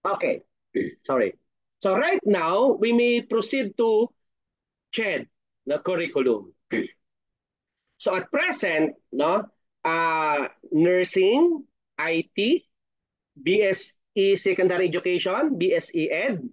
Okay, sorry. So right now, we may proceed to CHED na curriculum. So at present, no, nursing, IT, BSE Secondary Education, BSE Ed,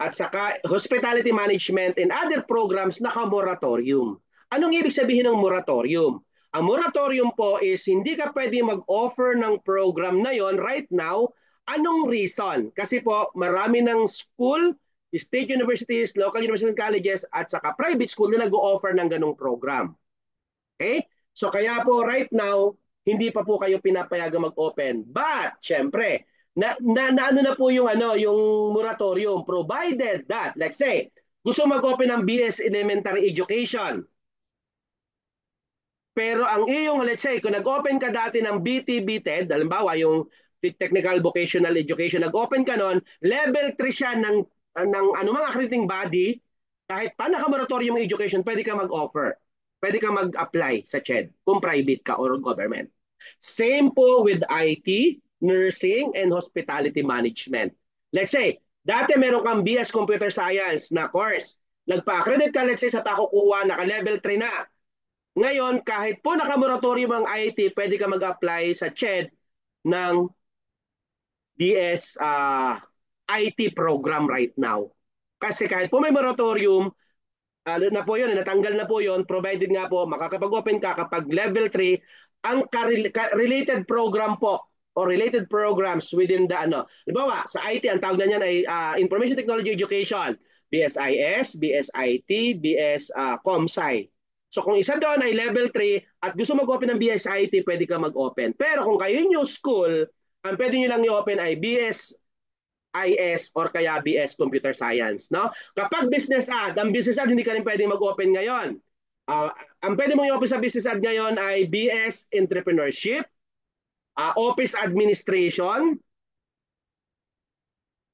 at saka Hospitality Management and other programs naka-moratorium. Anong ibig sabihin ng moratorium? Ang moratorium po is hindi ka pwede mag-offer ng program na yon right now. Anong reason? Kasi po marami ng school, state universities, local universities and colleges at saka private school na nag-o-offer ng ganong program. Okay? So kaya po right now, hindi pa po kayo pinapayagang mag-open. But, syempre, ano na po yung yung moratorium provided that let's say gusto mag-open ng BS Elementary Education. Pero ang iyong let's say kung nag-open ka dati ng BT-BTED, halimbawa yung Technical Vocational Education, nag-open ka noon, level 3 siya ng anumang accrediting body, kahit pa naka-moratorium education, pwede ka mag-offer. Pwede ka mag-apply sa CHED kung private ka or government. Same po with IT, nursing, and hospitality management. Let's say, dati meron kang BS Computer Science na course. Nagpa-accredit ka, let's say, sa Takukuha, naka-level 3 na. Ngayon, kahit po naka-moratorium ang IT, pwede ka mag-apply sa CHED ng BS IT program right now. Kasi kahit po may moratorium, na po yun, natanggal na po yun, provided nga po, makakapag-open ka kapag level 3, ang related program po or related programs within the Halimbawa, sa IT, ang tawag na niyan ay Information Technology Education, BSIS, BSIT, BS ComSci. So kung isa doon ay level 3 at gusto mag-open ng BSIT, pwede ka mag-open. Pero kung kayo new school, ang pwede nyo lang i-open ay BS IS or kaya BS Computer Science, no? Kapag business ad, ang business ad hindi ka rin pwedeng mag-open ngayon. Ang pwede mong i-open sa business ad ngayon ay BS Entrepreneurship, Office Administration,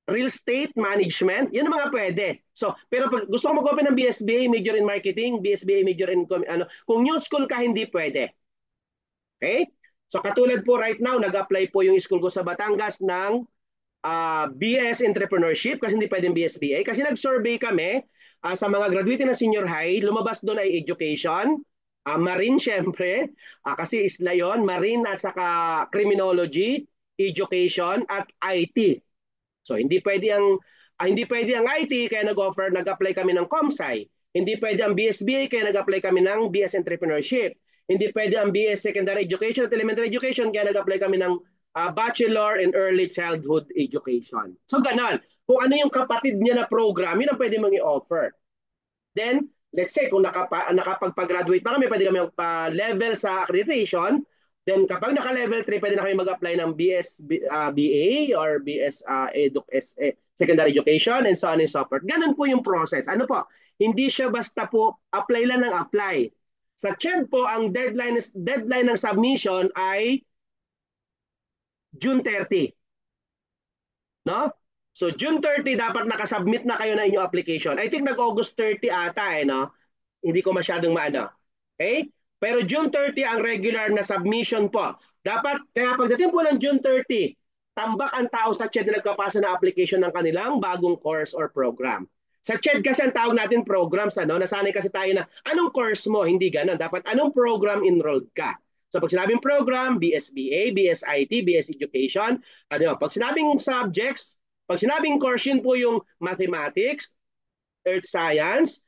Real Estate Management, yun ang mga pwede. So, pero pag gusto ko mag-open ng BSBA major in marketing, BSBA major in kung new school ka hindi pwede. Okay? So katulad po right now, nag-apply po yung school ko sa Batangas ng BS Entrepreneurship kasi hindi pwedeng BSBA. Kasi nag-survey kami sa mga graduate ng senior high, lumabas doon ay education, marine syempre, kasi isla yun, marine at saka criminology, education at IT. So hindi pwede ang IT kaya nag-apply kami ng ComSci. Hindi pwede ang BSBA kaya nag-apply kami ng BS Entrepreneurship. Hindi pwede ang BS Secondary Education at Elementary Education kaya nag-apply kami ng Bachelor in Early Childhood Education. So ganon. Kung ano yung kapatid niya na program, yun ang pwede mong i-offer. Then, let's say, kung nakapagpa-graduate na kami, pwede kami magpa-level sa accreditation. Then, kapag naka-level 3, pwede na kami mag-apply ng BA or BS Secondary Education and so on and so forth. Ganun po yung process. Ano po? Hindi siya basta po apply lang ng apply. Sa CHED po, ang deadline ng submission ay June 30. No? So June 30 dapat nakasubmit na kayo na inyong application. I think nag-August 30 ata no? Hindi ko masyadong maano. Okay? Pero June 30 ang regular na submission po. Dapat, kaya pagdating po ng June 30, tambak ang tao sa CHED na nagkapasa na application ng kanilang bagong course or program. Sa CHED kasi ang tawag natin programs, nasanay kasi tayo na, anong course mo? Hindi ganun. Dapat anong program enrolled ka? So pag sinabing program, BSBA, BSIT, BS Education, pag sinabing subjects, pag sinabing course, yun po yung mathematics, earth science,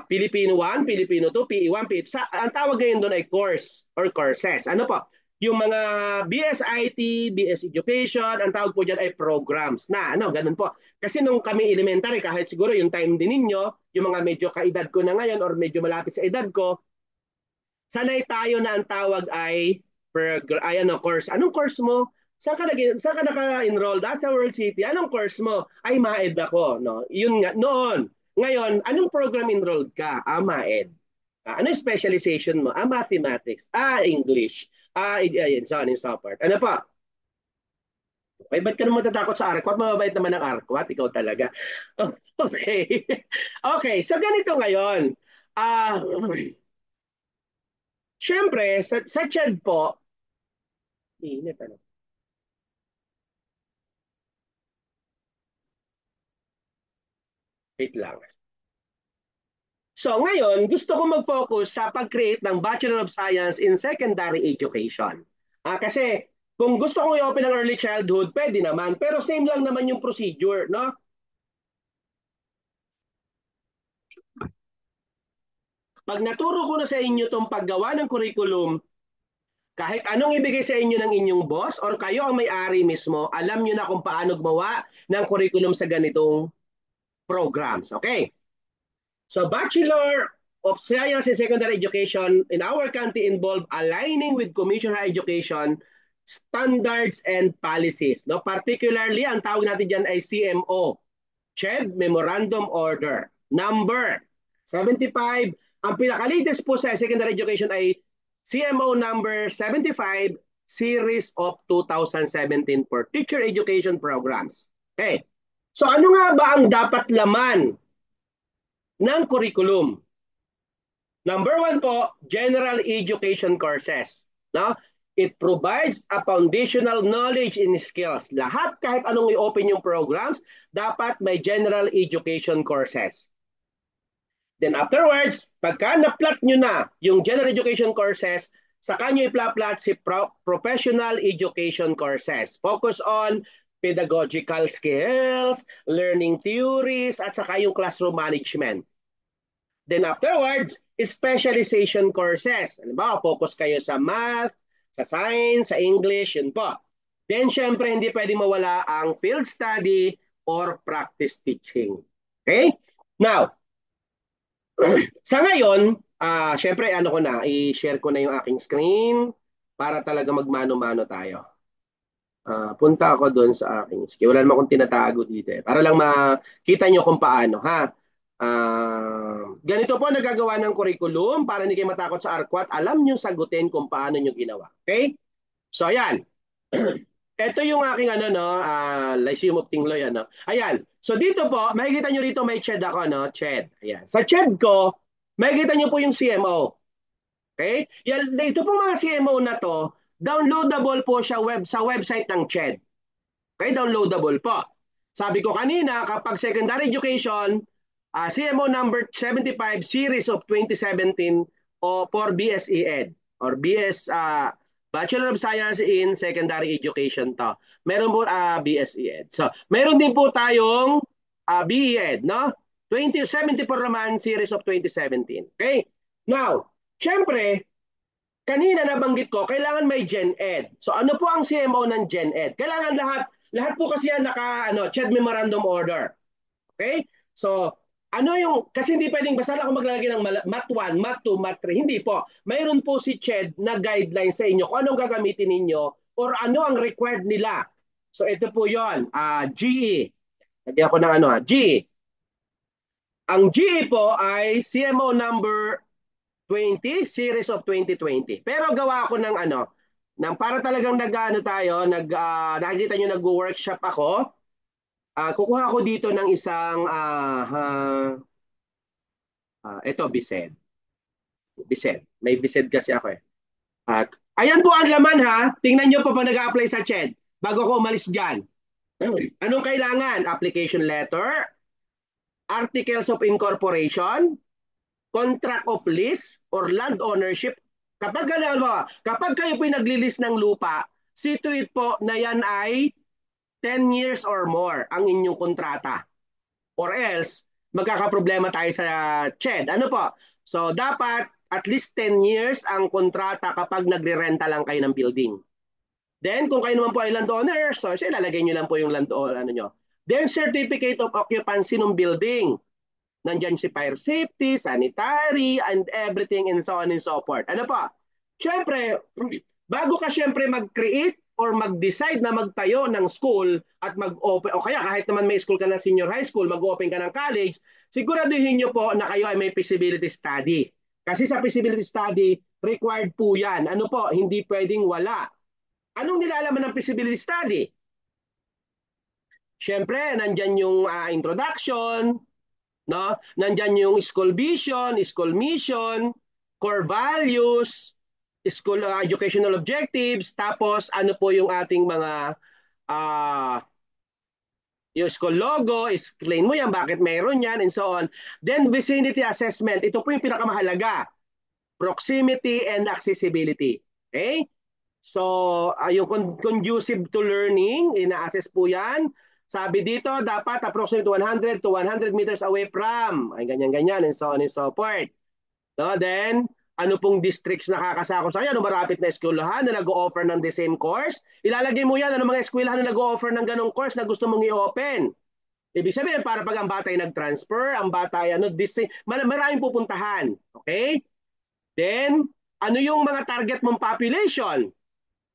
Filipino 1, Filipino 2, PE1, PE2. Ang tawag ngayon doon ay course or courses. Ano po? Yung mga BSIT, BS Education, ang tawag po dyan ay programs na ganun po. Kasi nung kami elementary, kahit siguro yung time din ninyo, yung mga medyo kaedad ko na ngayon or medyo malapit sa edad ko, sanay tayo na ang tawag ay course. Anong course mo? Saan ka naka-enroll? Sa World City. Anong course mo? Ay, MAED ako. No? Yun nga, noon. Ngayon, anong program enrolled ka? MAED. Ano yung specialization mo? Mathematics. English. So on and so forth. Ano pa? Okay, ba't ka naman matatakot sa arkwat? Mababait naman ang arkwat. Ikaw talaga. Okay. Okay, so ganito ngayon. Siyempre, sa CHED po, init. Ano? Wait lang. So ngayon, gusto ko mag-focus sa pag-create ng Bachelor of Science in Secondary Education. Kasi kung gusto kong i-open ng early childhood, pwede naman. Pero same lang naman yung procedure, no? Pag naturo ko na sa inyo itong paggawa ng curriculum, kahit anong ibigay sa inyo ng inyong boss or kayo ang may-ari mismo, alam nyo na kung paano gumawa ng curriculum sa ganitong programs. Okay? So Bachelor of Science in Secondary Education in our country involve aligning with Commission on Education standards and policies. No? Particularly, ang tawag natin dyan ay CMO, CHED Memorandum Order. Number 75. Ang pinaka-latest po sa secondary education ay CMO number 75 series of 2017 for teacher education programs. Okay. So ano nga ba ang dapat laman ng curriculum? Number one po, general education courses. No? It provides a foundational knowledge and skills. Lahat, kahit anong i-open yung programs, dapat may general education courses. Then afterwards, pagka na-plot nyo na yung general education courses, saka nyo i-plot si professional education courses. Focus on pedagogical skills, learning theories, at saka yung classroom management. Then afterwards, specialization courses. Ano ba? Focus kayo sa math, sa science, sa English, yun po. Then syempre, hindi pwedeng mawala ang field study or practice teaching. Okay? Now, sa ngayon, syempre, ano ko na, i-share ko na yung aking screen para talaga magmano-mano tayo. Punta ako doon sa aking screen. Wala naman akong tinatago dito eh. Para lang makita nyo kung paano, ha? Ganito po nagagawa ng curriculum para hindi kayo matakot sa ARQUAT. Alam nyo sagutin kung paano nyo ginawa. Okay? So, ayan. Ito yung aking ano, no, Lyceum of Tingloy, ano. Ayan. So, dito po, makikita nyo rito may CHED ako, no? CHED. Ayan. Sa CHED ko, makikita nyo po yung CMO. Okay? Yan, ito po mga CMO na to, downloadable po siya sa website ng CHED. Okay? Downloadable po. Sabi ko kanina, kapag secondary education, CMO number 75 series of 2017 o for BSE Ed or BS Bachelor of Science in Secondary Education to. Meron po BSE Ed. So, meron din po tayong BE Ed, no? 2074 naman series of 2017. Okay? Now, syempre, kanina nabanggit ko, kailangan may Gen Ed. So, ano po ang CMO ng Gen Ed? Kailangan lahat po kasi yan CHED Memorandum Order. Okay? So, ano yung, kasi hindi pwedeng basta lang ako maglalagay ng Mat 1, Mat 2, Mat 3. Hindi po. Mayroon po si CHED na guidelines sa inyo kung anong gagamitin ninyo or ano ang required nila. So, ito po yon, GE. Lagyan ako ng GE. Ang GE po ay CMO number 20, series of 2020. Pero gawa ako ng para talagang nakikita nyo nag-workshop ako. Kukuha ko dito ng isang ito BISED. BISED. May BISED kasi ako eh. Ayan po ang laman ha. Tingnan nyo po pa nag-a-apply sa CHED bago ko umalis dyan. Anong kailangan? Application letter, articles of incorporation, contract of lease or land ownership. Kapag kayo po nagli-lease ng lupa, see to it po na yan ay 10 years or more ang inyong kontrata. Or else, magkakaproblema tayo sa CHED. Ano po? So, dapat at least 10 years ang kontrata kapag nagre-renta lang kayo ng building. Then, kung kayo naman po ay landowner, so ilalagay nyo lang po yung landowner, nyo. Then, certificate of occupancy ng building. Nandyan si fire safety, sanitary, and everything and so on and so forth. Ano po? Siyempre, bago ka siyempre mag-create or mag-decide na magtayo ng school at mag-open, o kaya kahit naman may school ka na senior high school, mag-open ka ng college, siguraduhin nyo po na kayo ay may feasibility study. Kasi sa feasibility study, required po yan. Ano po? Hindi pwedeng wala. Anong nilalaman ng feasibility study? Siyempre, nandyan yung introduction, no? Nandyan yung school vision, school mission, core values, school educational objectives, tapos ano po yung ating mga Yung school logo, explain mo yan, bakit mayroon yan, and so on. Then vicinity assessment, ito po yung pinakamahalaga. Proximity and accessibility. Okay? So, yung conducive to learning, ina-assess po yan. Sabi dito, dapat approximately 100 to 100 meters away from, ay ganyan-ganyan, and so on and so forth. No? Then, ano pong districts nakakasakop sa kanya? Ano marapit na eskwelahan na nag-o-offer ng the same course? Ilalagay mo yan, ano mga eskwelahan na nag-o-offer ng ganong course na gusto mong i-open? Ibig sabihin, para pag ang bata ay nag-transfer, ang bata ay maraming pupuntahan. Okay? Then, ano yung mga target mong population?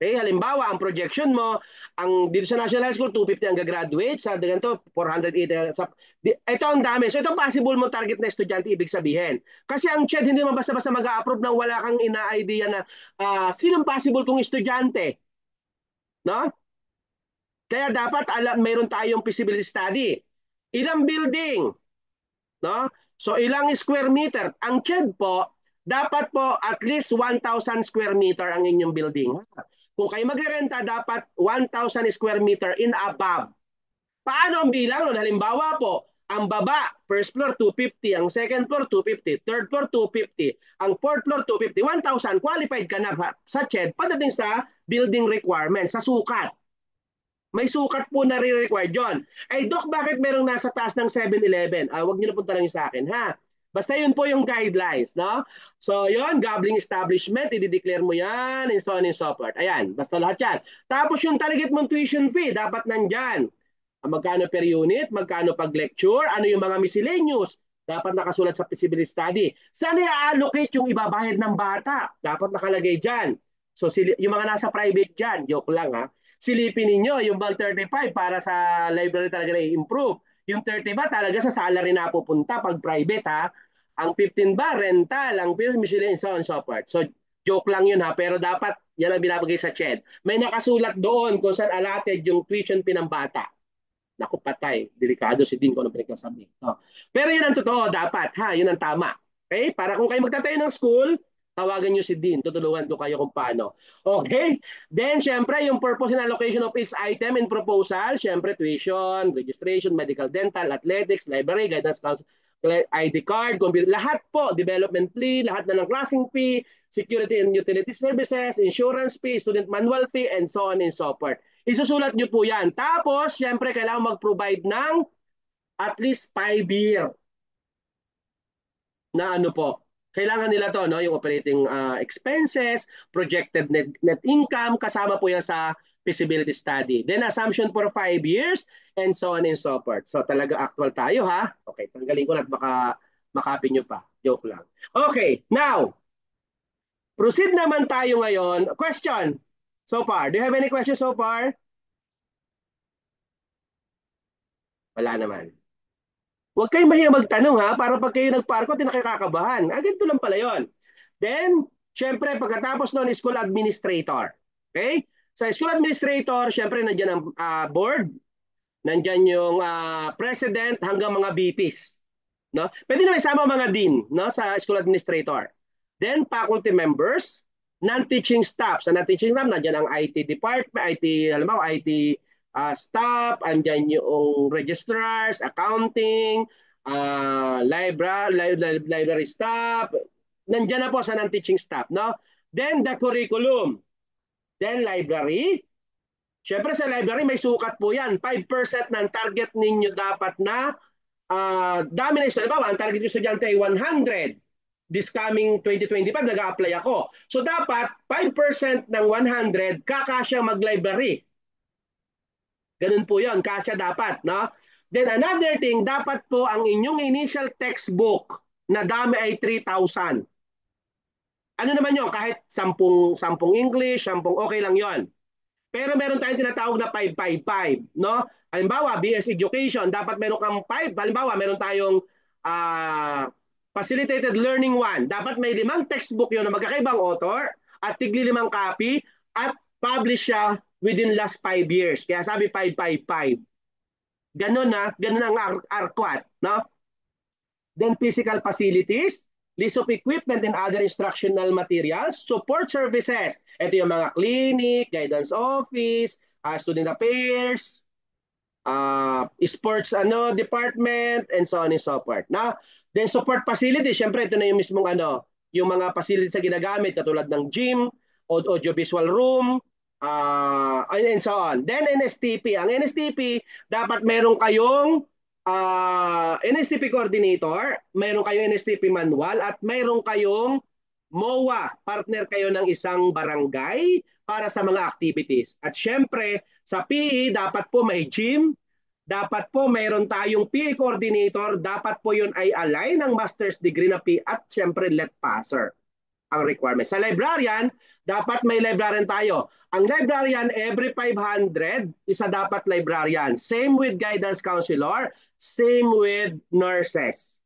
Okay, halimbawa, ang projection mo, ang dito sa National High School, 250 ang gagraduate, sa ganito, 480. Ito ang dami. So, ito possible mo target na estudyante, ibig sabihin. Kasi ang CHED, hindi man basta-basta mag-a-approve nang wala kang ina-idea na sinong possible kong estudyante. No? Kaya dapat mayroon tayong feasibility study. Ilang building? No? So, ilang square meter? Ang CHED po, dapat po at least 1,000 square meter ang inyong building. Kung kayo magrerenta, dapat 1,000 square meter in above. Paano ang bilang nun? Halimbawa po, ang baba, first floor 250, ang second floor 250, third floor 250, ang fourth floor 250, 1,000, qualified ka na sa CHED pagdating sa building requirement, sa sukat. May sukat po na re-required yun. Ay, Doc, bakit merong nasa taas ng 7-Eleven? Huwag niyo na punta lang sa akin, ha? Basta yun po yung guidelines, no? So, yun, gambling establishment, i-declare mo yan, and so on and so forth. Ayan, basta lahat yan. Tapos yung target mong tuition fee, dapat nandyan. Magkano per unit, magkano pag lecture, ano yung mga miscellaneous, dapat nakasulat sa feasibility study. Saan i-allocate yung ibabayad ng bata? Dapat nakalagay dyan. So, yung mga nasa private dyan, joke lang ha, silipin ninyo yung bang 35 para sa library talaga na i-improve. Yung 30 ba talaga sa salary na pupunta pag private ha. Ang 15 ba rental, ang miscellaneous, so on so forth. So joke lang yun ha, pero dapat yan ang binabagay sa CHED. May nakasulat doon kung saan allotted yung tuition fee ng bata. Naku, patay. Delikado si Dean kung ano pinagkasabi. No. Pero yun ang totoo, dapat ha, yun ang tama. Okay? Para kung kayo magtatayo ng school, tawagan nyo si Dean, tutulungan ko kayo kung paano. Okay? Then, syempre, yung purpose and allocation of each item in proposal, syempre, tuition, registration, medical, dental, athletics, library, guidance council, ID card, computer, lahat po, development fee, lahat na ng classing fee, security and utility services, insurance fee, student manual fee, and so on and so forth. Isusulat nyo po yan. Tapos, syempre, kailangan mag-provide ng at least 5-year na ano po, kailangan nila to, no? Yung operating expenses, projected net income, kasama po yan sa feasibility study. Then assumption for 5 years, and so on and so forth. So talaga actual tayo ha. Okay, tanggalin ko na at baka makapin nyo pa. Joke lang. Okay, now, proceed naman tayo ngayon. Question so far. Do you have any questions so far? Wala naman. Huwag kayong mahiya magtanong ha, para pag kayo nagparko, tinakakakabahan. Ganito lang pala yon. Then, syempre, pagkatapos noon, school administrator. Okay? Sa school administrator, syempre, nandiyan ang board, nandiyan yung president hanggang mga VPs. No? Pwede naman isama mga dean, no, sa school administrator. Then, faculty members, non-teaching staff. Sa non-teaching staff, nandiyan ang IT department, IT, alam mo, IT staff, andyan yung registrars, accounting, library staff, nandiyan na po sa non-teaching staff, no? Then the curriculum, then library. Siyempre sa library may sukat po yan. 5% ng target ninyo dapat na dami na estudyante. Ang target ng estudyante ay 100. This coming 2025, nag-a-apply ako. So dapat 5% ng 100 kakasya mag-library. Ganun po yun, kasya dapat. No? Then another thing, dapat po ang inyong initial textbook na dami ay 3,000. Ano naman yun? Kahit 10 English, 10 okay lang yon. Pero meron tayong tinatawag na 555. No? Halimbawa, BS Education, dapat meron kang 5. Halimbawa, meron tayong Facilitated Learning 1. Dapat may 5 textbook yun na magkakaibang author at tigli 5 copy at publish siya within last 5 years. Kaya sabi 555. Ganun na, ganun ang ARQUAT. No? Then physical facilities, list of equipment and other instructional materials, support services. Ito yung mga clinic, guidance office, student affairs, sports department and so on and so forth. Na then support facility, syempre ito na yung mismong yung mga facilities na ginagamit katulad ng gym, audiovisual room, and so on. Then NSTP. Ang NSTP, dapat meron kayong NSTP coordinator, meron kayong NSTP manual, at meron kayong MOA. Partner kayo ng isang barangay para sa mga activities. At syempre, sa PE, dapat po may gym, dapat po mayroon tayong PE coordinator, dapat po yun ay align ng master's degree na PE, at syempre let passer ang requirement. Sa librarian, dapat may librarian tayo. Ang librarian, every 500, isa dapat librarian. Same with guidance counselor, same with nurses.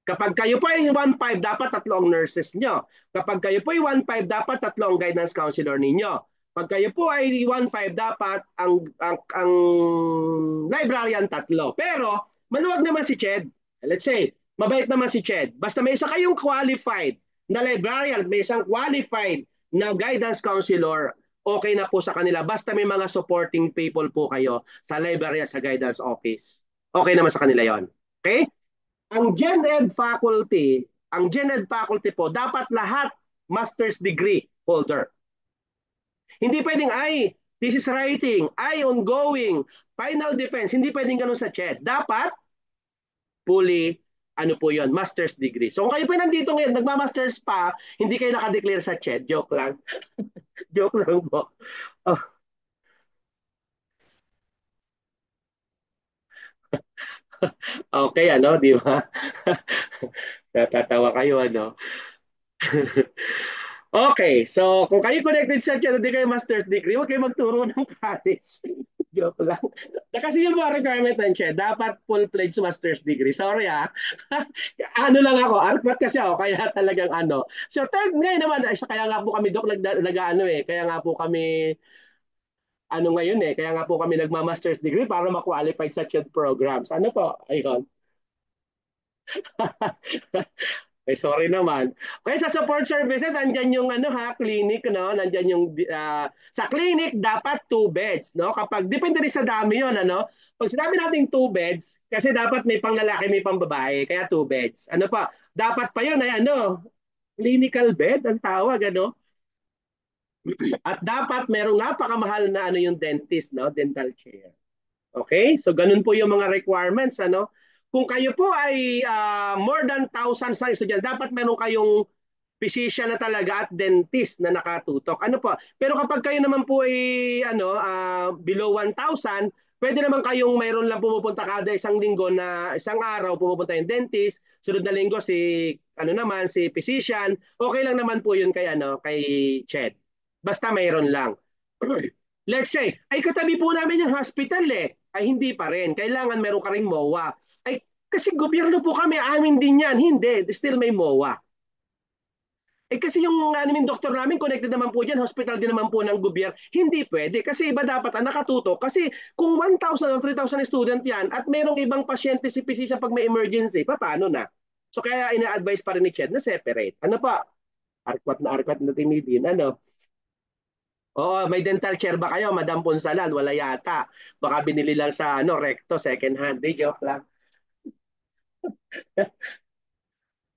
Kapag kayo po ay 1.5, dapat 3 ang nurses nyo. Kapag kayo po ay 1.5, dapat 3 ang guidance counselor ninyo. Pag kayo po ay 1.5, dapat ang librarian 3. Pero maluwag naman si Ched. Let's say, mabait naman si Ched. Basta may isa kayong qualified na librarian, may isang qualified na guidance counselor, okay na po sa kanila. Basta may mga supporting people po kayo sa library at sa guidance office. Okay naman sa kanila yon. Okay? Ang Gen Ed faculty po, dapat lahat master's degree holder. Hindi pwedeng, this is writing, ongoing, final defense. Hindi pwedeng ganun sa CHED. Dapat, fully, po yon, master's degree. So kung kayo po nandito ngayon, nagmamasters pa, hindi kayo nakadeclare sa CHED. Joke lang. Joke lang po. Oh. Okay, di ba? Natatawa kayo, Okay, so kung kayo connected sa chat, hindi kayo master's degree, huwag kayo magturo ng college. Joke lang. Kasi yung mga requirement ng chat, dapat full-fledged master's degree. Sorry lang ako, artmat kasi ako, kaya talagang So third ngayon naman, kaya nga po kami, Doc, kaya nga po kami, ngayon kaya nga po kami nagma-master's degree para ma-qualify sa chat programs. Ano po? Ayun. Sorry naman. Kaya sa support services, andyan yung clinic, Nandyan yung sa clinic dapat 2 beds, Kapag depende rin sa dami 'yon, Pag sinabi nating 2 beds, kasi dapat may panglalaki, may pambabae, kaya 2 beds. Ano pa? Dapat pa 'yon ay clinical bed ang tawag, At dapat merong napakamahal na yung dentist, dental chair. Okay? So ganun po yung mga requirements, Kung kayo po ay more than thousands na estudyante, dapat meron kayong physician na talaga at dentist na nakatutok. Ano po? Pero kapag kayo naman po ay below 1,000, pwede naman kayong mayroon lang pumupunta kada isang linggo na isang araw pumupunta yung dentist, sunod na linggo si si physician. Okay lang naman po 'yun kay kay Ched. Basta mayroon lang. Let's say, ay katabi po namin yung hospital ay hindi pa rin. Kailangan meron ka ring MOA. Kasi gobyerno po kami, amin din yan. Hindi, still may MOA. Kasi yung doktor namin, connected naman po dyan, hospital din naman po ng gobyerno. Hindi pwede, kasi iba dapat ang nakatutok. Kasi kung 1,000 o 3,000 student yan, at merong ibang pasyente si physician pag may emergency, paano na? So kaya ina-advise pa rin ni Ched na separate. Ano pa? Arkwat na tinidin. Oo, may dental chair ba kayo, Madam Ponsalan? Wala yata. Baka binili lang sa Recto, second hand. Di, joke lang.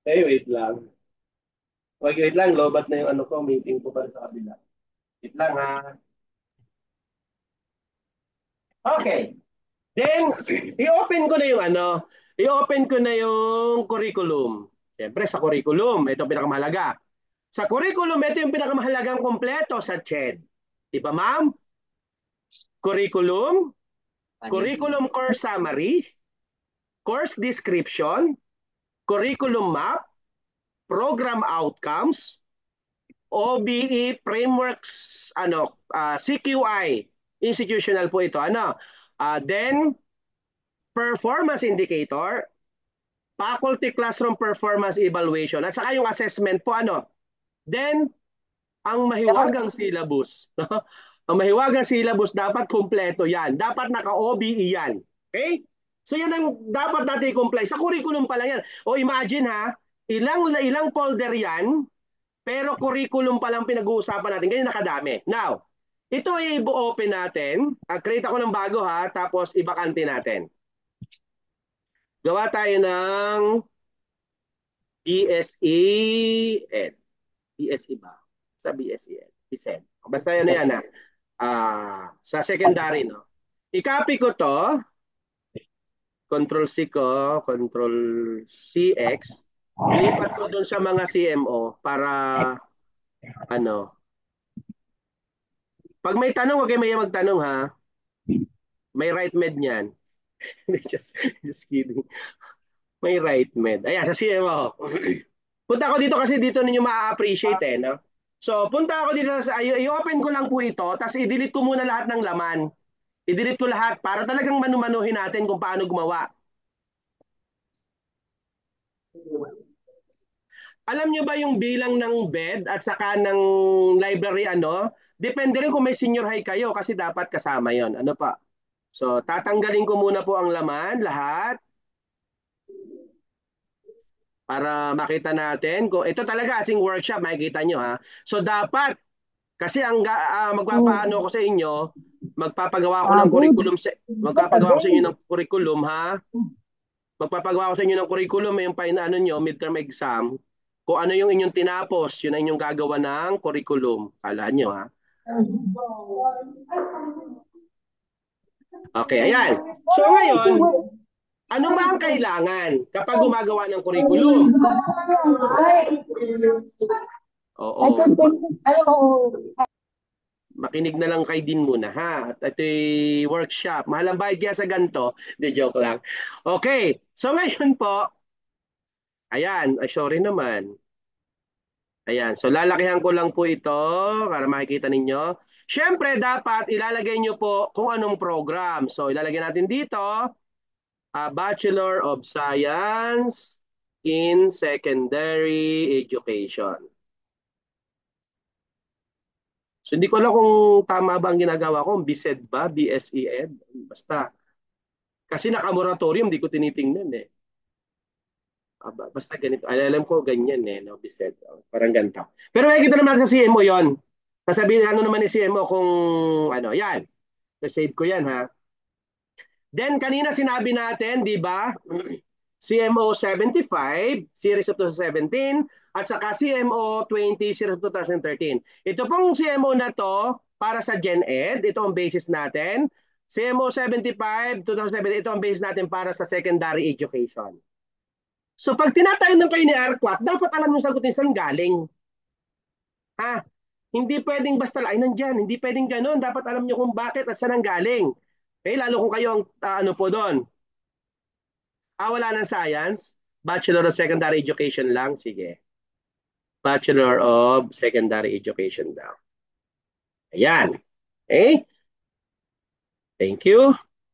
Wait lang. Wait lang, lobat na yung ko, meeting ko pa sa kabila. Wait lang ha. Okay. Then, i-open ko na yung i-open ko na yung curriculum. Siyempre, sa curriculum, ito pinakamahalaga. Sa curriculum, ito yung pinakamahalagang kompleto sa CHED. Di ba, ma'am? Curriculum, curriculum course summary, course description, curriculum map, program outcomes, OBE frameworks, CQI, institutional po ito. Then, performance indicator, faculty classroom performance evaluation, at saka yung assessment po. Then, ang mahiwagang syllabus. Ang mahiwagang syllabus, dapat kumpleto yan. Dapat naka-OBE yan. Okay? So yan ang dapat natin i-comply. Sa curriculum pa lang yan. O imagine ilang folder yan, pero curriculum pa lang pinag-uusapan natin. Ganyan nakadami. Now, Ito ay i-open natin. Create ako ng bago ha, tapos ibakante natin. Gawa tayo ng BSE Ed. BSE ba? Sa BSE Ed. BSED. Basta yan yan ha. Sa secondary, no? I-copy ko to. Control C ko, Control CX. Ilipat ko doon sa mga CMO para ano. Pag may tanong, huwag kayo may magtanong ha. May right med niyan. just kidding. May right med. Ayan, sa CMO. Punta ako dito kasi dito ninyo ma-appreciate eh, no? So, punta ako dito sa i-open ko lang po ito, tapos i-delete ko muna lahat ng laman. I-delete ko lahat para talagang manumanuhin natin kung paano gumawa. Alam nyo ba yung bilang ng bed at saka ng library ano? Depende rin kung may senior high kayo kasi dapat kasama yon. Ano pa? So, tatanggalin ko muna po ang laman, lahat, para makita natin. Kung ito talaga asing workshop, makikita nyo ha. So, dapat, kasi ang magpapaano ko sa inyo, magpapagawa ko ng curriculum, magpapagawa ko sa inyo ng curriculum ha. Magpapagawa ko sa inyo ng curriculum, yung ano nyo, midterm exam. Kung ano yung inyong tinapos, yun ang inyong gagawa ng curriculum. Kala nyo ha. Okay, ayan. So ngayon, ano ba ang kailangan kapag gumagawa ng curriculum? Oo. Makinig na lang kay Dean muna ha. At ito'y workshop. Mahal ang bayad kaya sa ganito. Di joke lang. Okay. So ngayon po, ayan. Ay, sorry naman. Ayan. So lalakihan ko lang po ito para makikita ninyo. Siyempre, dapat ilalagay nyo po kung anong program. So ilalagay natin dito, Bachelor of Science in Secondary Education. So hindi ko alam kung tama ba ang ginagawa ko, BSED ba, BSED, basta. Kasi naka-moratorium, hindi ko tinitingnan eh. Basta ganito. Alam ko ganyan eh, no, BSED. Parang ganito. Pero makikita naman sa CMO yon. Sasabihin ano naman ni CMO kung ano, yan. Save ko yan ha. Then kanina sinabi natin, di ba? CMO 75, series of 2017, at saka CMO 20, series of 2013. Ito pong CMO na to, para sa Gen Ed, ito ang basis natin. CMO 75, 2017, ito ang basis natin para sa secondary education. So pag tinatayo ng kayo ni ARQUAT, dapat alam nyo sagutin saan galing. Ha? Hindi pwedeng basta ay nandyan, hindi pwedeng ganun. Dapat alam nyo kung bakit at saan ang galing. Okay, lalo kung kayo ang ano po doon. Wala ng science. Bachelor of Secondary Education lang. Sige. Bachelor of Secondary Education daw. Ayan. Okay? Thank you.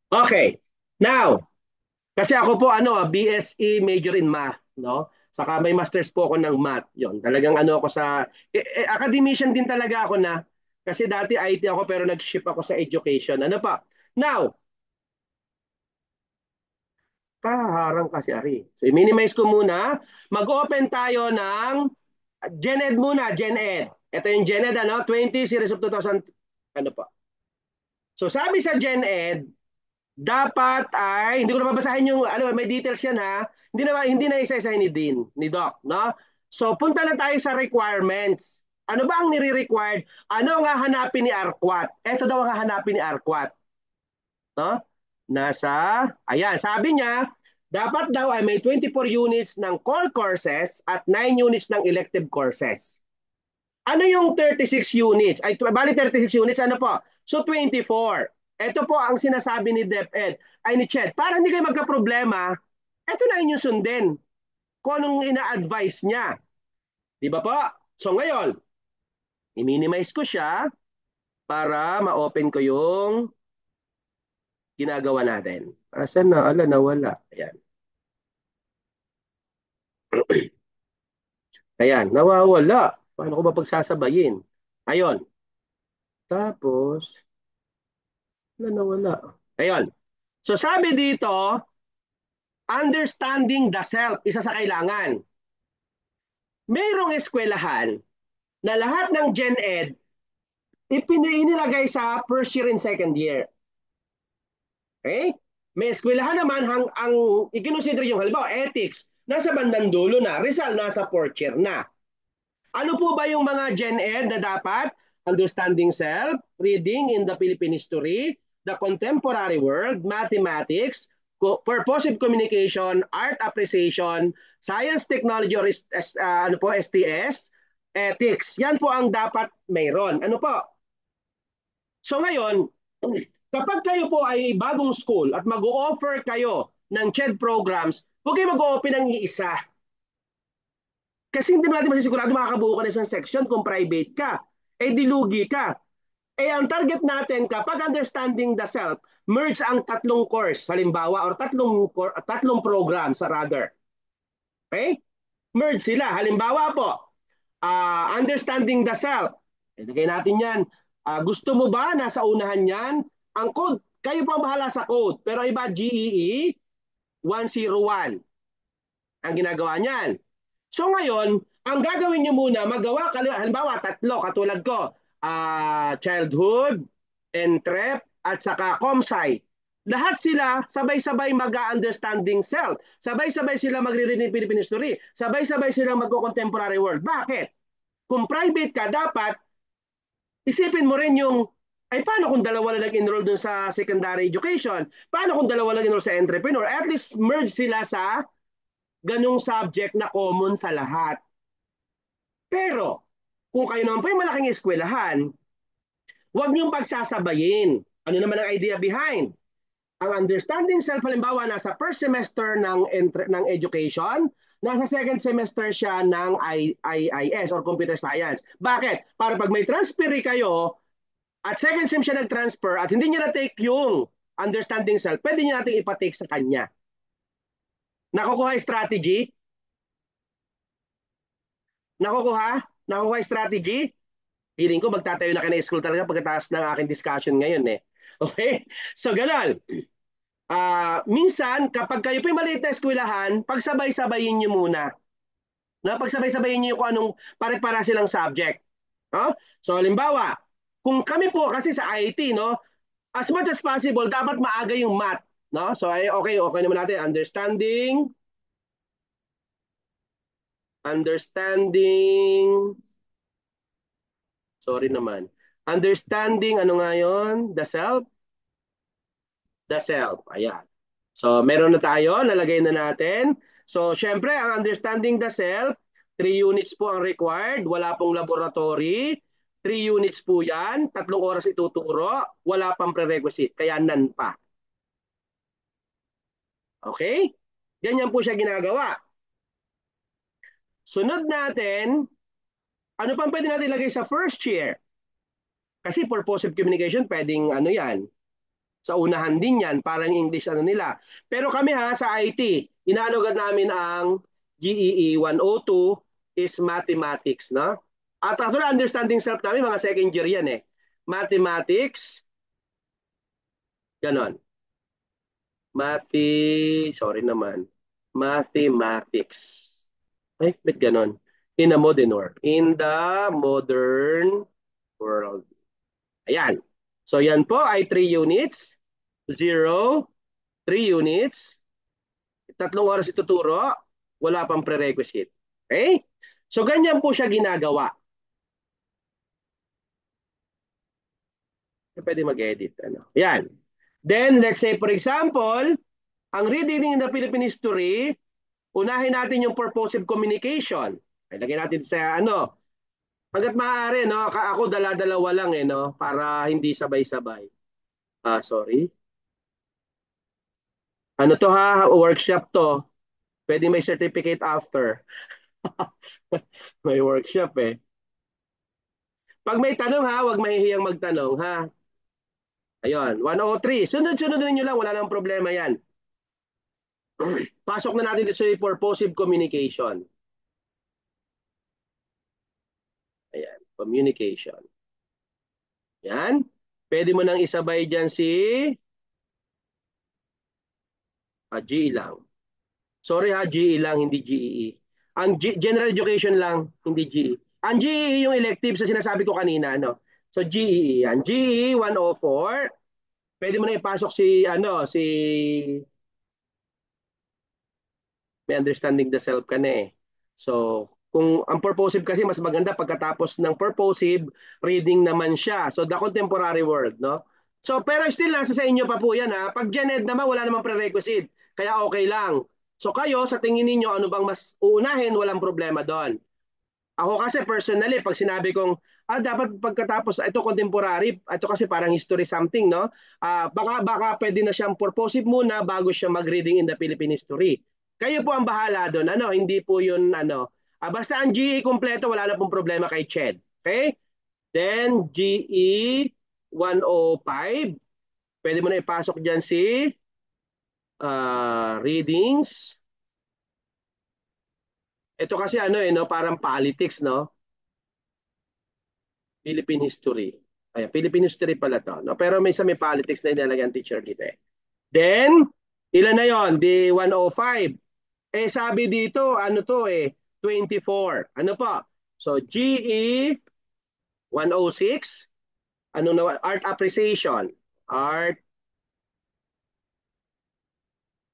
Okay. Now, kasi ako po BSE major in math, no? Saka may masters po ako ng math. 'Yon. Talagang ano ako sa academician din talaga ako na kasi dati IT ako pero nag-shift ako sa education. Ano pa? Now, kaharang kasi Ari. So i-minimize ko muna. Mag-open tayo ng Gen Ed muna, Gen Ed. Ito yung Gen Ed 20 series of 2000 ano pa. So sabi sa Gen Ed, dapat ay hindi ko na babasahin yung may details yan ha. Hindi na isa-isahin ni Dean, ni Doc, no? So punta na tayo sa requirements. Ano ba ang nire-required? Ano ang hahanapin ni ARQUAT? Ito daw ang hahanapin ni ARQUAT. No? Ayan, sabi niya, dapat daw ay may 24 units ng core courses at 9 units ng elective courses. Ano yung 36 units? Ay, bali 36 units, ano po? So 24. Ito po ang sinasabi ni DepEd, ay ni Chet. Para hindi kayo magka-problema, ito na inyong sundin kung anong ina-advise niya. Di ba po? So ngayon, i-minimize ko siya para ma-open ko yung ginagawa natin. Asan na? Ala, nawala. Ayan. Ayan, nawawala. Paano ko ba pagsasabayin? Ayun. Tapos, nawala. Ayun. So sabi dito, understanding the self, isa sa kailangan. Mayroong eskwelahan na lahat ng Gen Ed Inilagay sa first year and second year. Okay? May eskwelahan naman ang ikinonsider yung halimbawa ethics, nasa bandang dulo na, Rizal nasa fourth year na. Ano po ba yung mga Gen Ed na dapat? Understanding self, reading in the Philippine history, the contemporary world, mathematics, purposive communication, art appreciation, science, technology, or ano po, STS, ethics. Yan po ang dapat mayroon. Ano po? So ngayon, kapag kayo po ay bagong school at mag-o-offer kayo ng CHED programs, huwag kayo mag-open ng isa. Kasi hindi natin masisigurado makakabuo ka ng isang section kung private ka. Eh dilugi ka. Eh ang target natin kapag understanding the self, merge ang tatlong course halimbawa or tatlong programs rather. Okay? Merge sila. Halimbawa po, understanding the self. Ilagay natin yan. Gusto mo ba nasa unahan yan? Ang code, kayo po ang bahala sa code. Pero iba GEE 101 ang ginagawa niyan. So ngayon, ang gagawin nyo muna, magawa, halimbawa tatlo, katulad ko, childhood, entrep, at saka comsci. Lahat sila sabay-sabay mag-understanding self. Sabay-sabay sila magre-reading Philippine history. Sabay-sabay sila mag-contemporary world. Bakit? Kung private ka, dapat isipin mo rin yung, ay paano kung dalawa lang nag-enroll dun sa secondary education? Paano kung dalawa lang enroll sa entrepreneur? At least merge sila sa ganung subject na common sa lahat. Pero, kung kayo naman po yung malaking eskwelahan, huwag niyong pagsasabayin. Ano naman ang idea behind? Ang understanding self, halimbawa, nasa first semester ng education, nasa second semester siya ng IIS or computer science. Bakit? Para pag may transfer kayo, at second sem siya nag-transfer at hindi niya na-take yung understanding self, pwede niya natin ipatake sa kanya. Nakukuha yung strategy? Nakukuha? Nakukuha yung strategy? Feeling ko magtatayo na kayo ng school talaga pagkatapos ng aking discussion ngayon eh. Okay? So, ganun. Minsan, kapag kayo po yung maliit na eskwelahan, pagsabay-sabayin nyo muna. Na pagsabay-sabayin nyo kung anong pare-para silang subject. No? So, halimbawa, kung kami po kasi sa IT, no, as much as possible, dapat maaga yung math. No? So, okay naman natin. Understanding, sorry naman. Understanding, ano nga yun? The self. Ayan. So, meron na tayo. Nalagay na natin. So, syempre, ang understanding the self, 3 units po ang required. Wala pong laboratory. 3 units po yan. 3 oras ituturo. Wala pang prerequisite. Kaya nan pa. Okay? Ganyan po siya ginagawa. Sunod natin, ano pang pwede natin ilagay sa first year? Kasi purposive communication, pwedeng ano yan, sa unahan din yan, parang English ano nila. Pero kami ha, sa IT, inaanugad namin ang GEE 102 is mathematics, no? At actually, understanding self namin, mga second year yan eh. Mathematics, ganon. Sorry naman. Mathematics. Ay, ba't ganon? In the modern world. In the modern world. Ayan. So yan po ay 3 units. 0, 3 units. 3 oras ituturo. Wala pang prerequisite. Okay? So ganyan po siya ginagawa. Pwede mag-edit. Ano? Yan. Then, let's say for example, ang reading in the Philippine history, unahin natin yung purposive communication. Ilagay natin sa ano, hanggat maaari, no? Ako dala-dalawa lang eh, no? Para hindi sabay-sabay. Sorry. Ano to ha? Workshop to. Pwede may certificate after. May workshop eh. Pag may tanong ha, huwag mahihiyang magtanong ha. Ayun, 103. Sunod-sunod ninyo lang, wala nang problema yan. Pasok na natin dito sa purposive communication. Ayan, communication. Yan. Pwede mo nang isabay dyan si GE lang. Sorry ha, GE lang, hindi GEE. Ang General Education lang, hindi GE. Ang GEE yung elective sa sinasabi ko kanina, no? So GEE yan. GEE 104. Pwede mo na ipasok si may understanding the self ka na eh. So, kung ang purposive kasi mas maganda pagkatapos ng purposive, reading naman siya. So, the contemporary world, no? So, pero still nasa sa inyo pa po yan ha. Pag gen ed naman, wala namang prerequisite. Kaya okay lang. So, kayo, sa tingin ninyo, ano bang mas uunahin, walang problema doon. Ako kasi personally, pag sinabi kong, dapat pagkatapos, ito contemporary, ito kasi parang history something, no? Baka pwede na siyang purposive muna bago siya mag-reading in the Philippine history. Kayo po ang bahala doon, ano? Hindi po yun, ano. Basta ang GE kompleto, wala na pong problema kay Ched. Okay? Then, GE 105, pwede mo na ipasok dyan si readings. Ito kasi ano eh, no? Parang politics, no? Philippine history. Ay, Philippine history pala to. No? Pero may politics na inalagyan teacher dito eh. Then, ilan na yon? Di 105. Eh sabi dito, ano to eh, 24. Ano pa? So GE 106, ano na, art appreciation. Art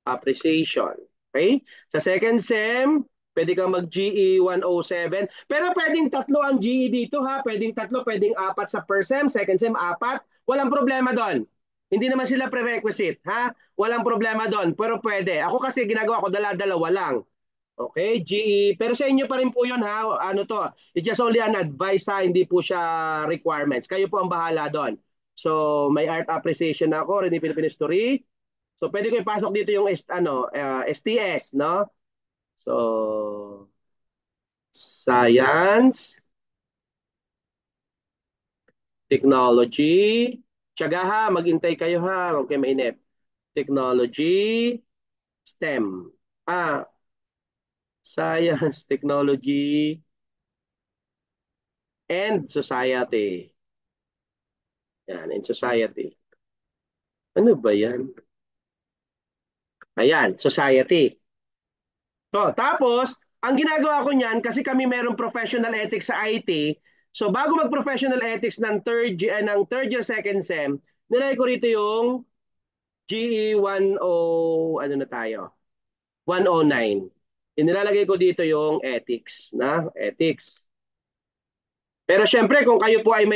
appreciation. Okay? Sa second sem, pwede kang mag-GE 107. Pero pwedeng tatlo ang GE dito ha. Pwedeng tatlo, pwedeng apat sa first sem, second sem, apat. Walang problema doon. Hindi naman sila prerequisite, ha? Walang problema doon, pero pwede. Ako kasi ginagawa ko dala-dalawa lang. Okay, GE. Pero sa inyo pa rin po yun ha. Ano to? It's just only an advice ha. Hindi po siya requirements. Kayo po ang bahala doon. So, may art appreciation ako, rin Philippine History. So, pwede ko ipasok dito yung STS, no? So, Science, Technology. Tiyaga ha, maghintay kayo ha. Okay, mainip. Technology, STEM. Science, Technology, and Society. Yan, in Society. Ano ba yan? Ayan, Society. So, tapos, ang ginagawa ko niyan, kasi kami merong professional ethics sa IT, so bago mag-professional ethics ng third year, second sem, nilagay ko rito yung GE 10, ano na tayo? 109. Inilalagay ko dito yung ethics, na ethics. Pero syempre, kung kayo po ay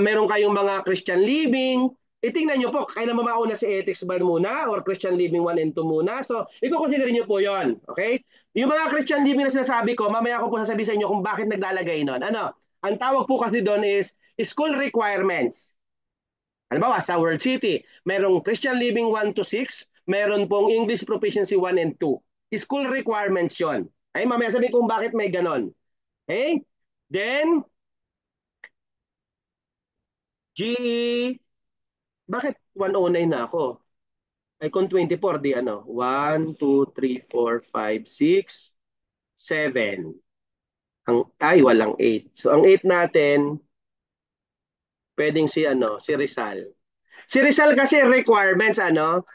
meron kayong mga Christian living, itingnan nyo po, kailan mo mauna si ethics ba muna or Christian living 1 and 2 muna. So, i-consider nyo po yon, okay? Yung mga Christian living na sinasabi ko, mamaya ko po sasabihin sa inyo kung bakit naglalagay nun. Ano? Ang tawag po kasi doon is school requirements. Halimbawa, sa World City, merong Christian living 1 to 6, meron pong English proficiency 1 and 2. School requirements yon. Ay, mamaya sabihin kung bakit may ganon. Okay? Then, GE, bakit 109 na ako? Ay kung 24, di ano? 1, 2, 3, 4, 5, 6, 7. Walang 8. So, ang 8 natin, pwedeng si Rizal. Si Rizal kasi requirements, ano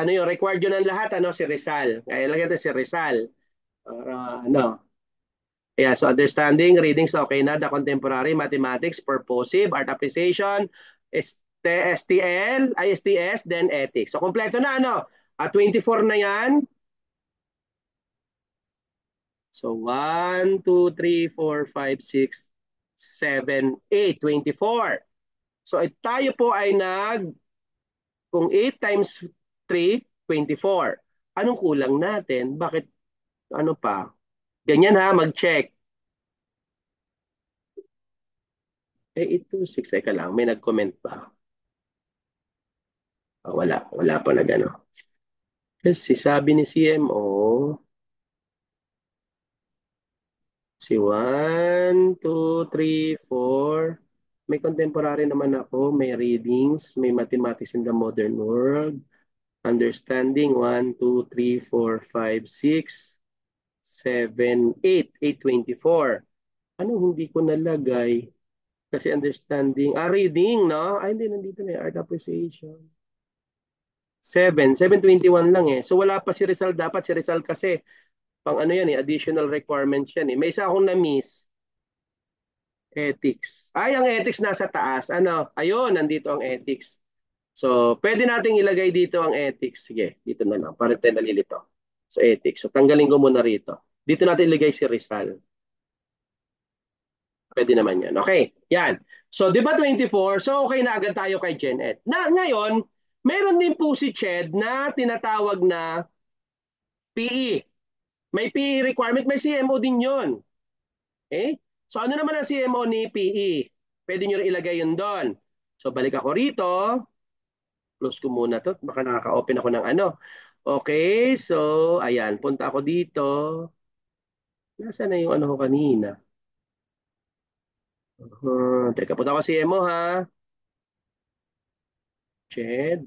yung required yun ng lahat, si Rizal. Kaya lagyan natin si Rizal. Ano, yeah, so understanding, readings, okay na. The contemporary, mathematics, purposive, art appreciation, STL, ISTS, then ethics. So, kompleto na, 24 na yan. So, 1, 2, 3, 4, 5, 6, 7, 8, 24. So, tayo po ay kung 8 times 3, 24. Anong kulang natin? Bakit, ano pa? Ganyan ha, mag-check. Ito, 6, ka lang. May nag-comment pa. Wala pa na gano'n. Kasi sabi ni CMO, si 1, 2, 3, 4. May contemporary naman ako, may readings, may mathematics in the modern world, understanding 1, 2, 3, 4, 5, 6, 7, 8, 824. Ano hindi ko nalagay? Kasi understanding, reading, no? Hindi, nandito na yung art appreciation. 721 lang eh. So wala pa si Rizal. Dapat si Rizal kasi pang ano yan eh, additional requirements yan eh. May isa akong na-miss. Ethics. Ay, ang ethics nasa taas. Ano? Ayun, nandito ang ethics. So, pwede nating ilagay dito ang ethics. Sige, dito na lang. Para tayo nalilito. So, ethics. So, tanggalin ko muna rito. Dito natin ilagay si Rizal. Pwede naman yan. Okay, yan. So, di ba 24? So, okay na agad tayo kay Gen Ed. Na, ngayon, meron din po si Ched na tinatawag na PE. May PE requirement, may CMO din yon. Okay? So, ano naman ang CMO ni PE? Pwede nyo rin ilagay yun doon. So, balik ako rito. Close ko muna to. Baka nakaka-open ako ng ano. Okay, so, ayan. Punta ako dito. Nasaan na yung ano ko kanina? Teka, punta ako sa CMO ha. Ched.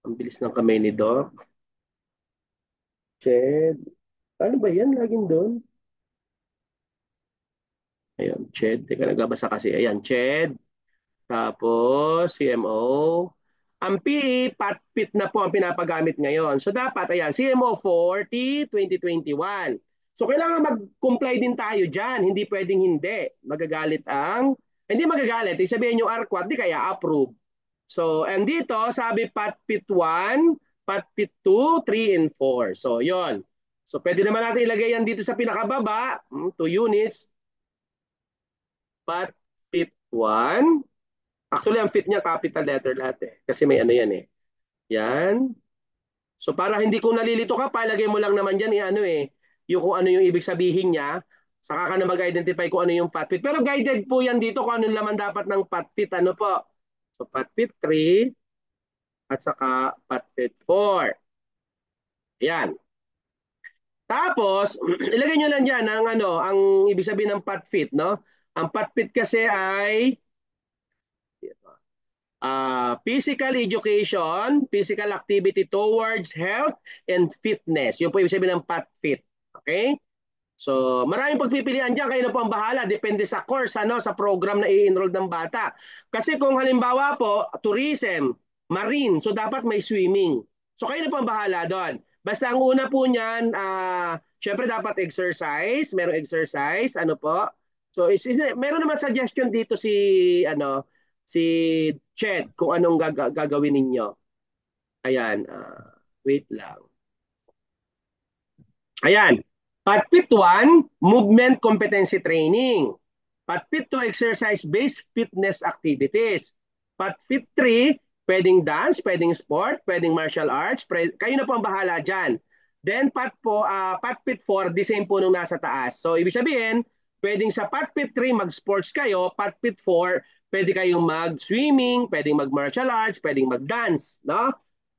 Ang bilis ng kamay ni Doc. Ched. Ano ba yan? Laging doon. Ayan, Ched. Teka, nagbabasa kasi. Ayan, Ched. Tapos, CMO. Ang PE, patpit na po ang pinapagamit ngayon. So, dapat, ayan, CMO 40, 2021. So, kailangan mag-comply din tayo dyan. Hindi pwedeng hindi. Magagalit ang, hindi magagalit. Ibig sabihin yung RQuat, di kaya approve. So, and dito, sabi patpit 1, patpit 2, 3, and 4. So, yon. So, pwede naman natin ilagay yan dito sa pinakababa, 2 units, patpit 1. Actually, ang fit niya capital letter lahat eh. Kasi may ano yan eh. Yan. So, para hindi kung nalilito ka, palagay mo lang naman dyan, ano eh, yung kung ano yung ibig sabihin niya, saka ka na mag-identify kung ano yung patpit. Pero guided po yan dito kung ano naman dapat ng patpit. Ano po? So, patpit 3, at saka patpit 4. Yan. Tapos, ilagay nyo lang dyan ang, ano, ang ibig sabihin ng patfit, no? Ang patfit kasi ay physical education, physical activity towards health and fitness. Yun po ibig sabihin ng patfit. Okay? So, maraming pagpipilian dyan. Kayo na po ang bahala. Depende sa course, ano, sa program na i-enroll ng bata. Kasi kung halimbawa po, tourism, marine, so dapat may swimming. So, kayo na po ang bahala doon. Basta ang una po niyan, syempre dapat exercise. Merong exercise. Ano po? So, meron naman suggestion dito si, ano, si Ched kung anong gagawin ninyo. Ayan. Wait lang. Ayan. Patpit 1, movement competency training. Patpit 2, exercise-based fitness activities. Patpit 3, pwedeng dance, pwedeng sport, pwedeng martial arts. Kayo na po ang bahala dyan. Then patpit 4, the same po nung nasa taas. So ibig sabihin, pwedeng sa patpit 3 mag-sports kayo, patpit 4, pwede kayong mag-swimming, pwedeng mag-martial arts, pwedeng mag-dance, no?